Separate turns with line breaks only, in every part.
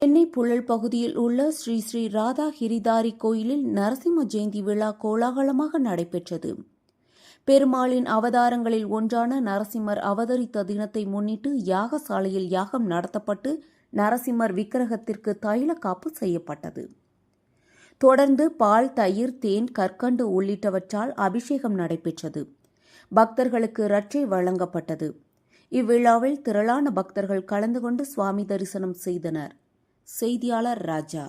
சென்னை புழல் பகுதியில் உள்ள ஸ்ரீ ஸ்ரீ ராதா கிரிதாரி கோயிலில் நரசிம்ம ஜெயந்தி விழா கோலாகலமாக நடைபெற்றது. பெருமாளின் அவதாரங்களில் ஒன்றான நரசிம்மர் அவதரித்த தினத்தை முன்னிட்டு யாகசாலையில் யாகம் நடத்தப்பட்டு நரசிம்மர் விக்கிரகத்திற்கு தைல காப்பு செய்யப்பட்டது. தொடர்ந்து பால், தயிர், தேன், கற்கண்டு உள்ளிட்டவற்றால் அபிஷேகம் நடைபெற்றது. பக்தர்களுக்கு ரட்சை வழங்கப்பட்டது. இவ்விழாவில் திரளான பக்தர்கள் கலந்து கொண்டு சுவாமி தரிசனம் செய்தனர். செய்தியாளர் ராஜா.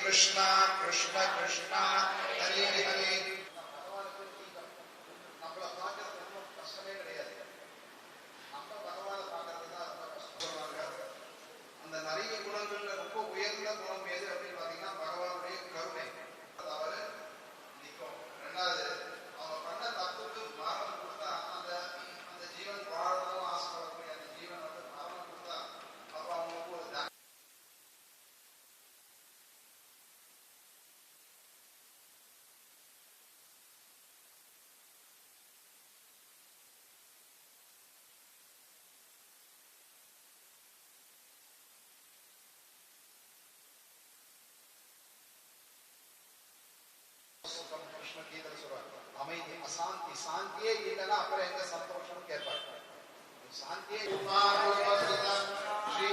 Krishna Krishna Krishna Hare Hare. நம்மள பார்க்கறது ஒன்றும் கஷ்டமே கிடையாது. நம்ம பகவானை பார்க்கறது தான் ரொம்ப கஷ்டம். அந்த நிறைய குணங்கள்ல ரொம்ப உயர்ந்த குணம் எது அப்படின்னு பார்த்தீங்கன்னா பகவானுடைய கருணை. அதாவது நிற்கும். ரெண்டாவது அவங்க பண்ண தப்புக்கு மரணம் கொடுத்தா அந்த ஜீவன் வாழணும் ஆசைப்படக்கூடிய அந்த ஜீவன் மரணம் கொடுத்தா அப்ப அவங்களுக்கு ஒரு கிருஷ்ண கீதை சொல்றாங்க. அமைதி, அசாந்தி. சாந்தியே இல்லைன்னா அப்புறம் எங்க சந்தோஷம் கேட்பாங்க. சாந்தியே ஸ்ரீ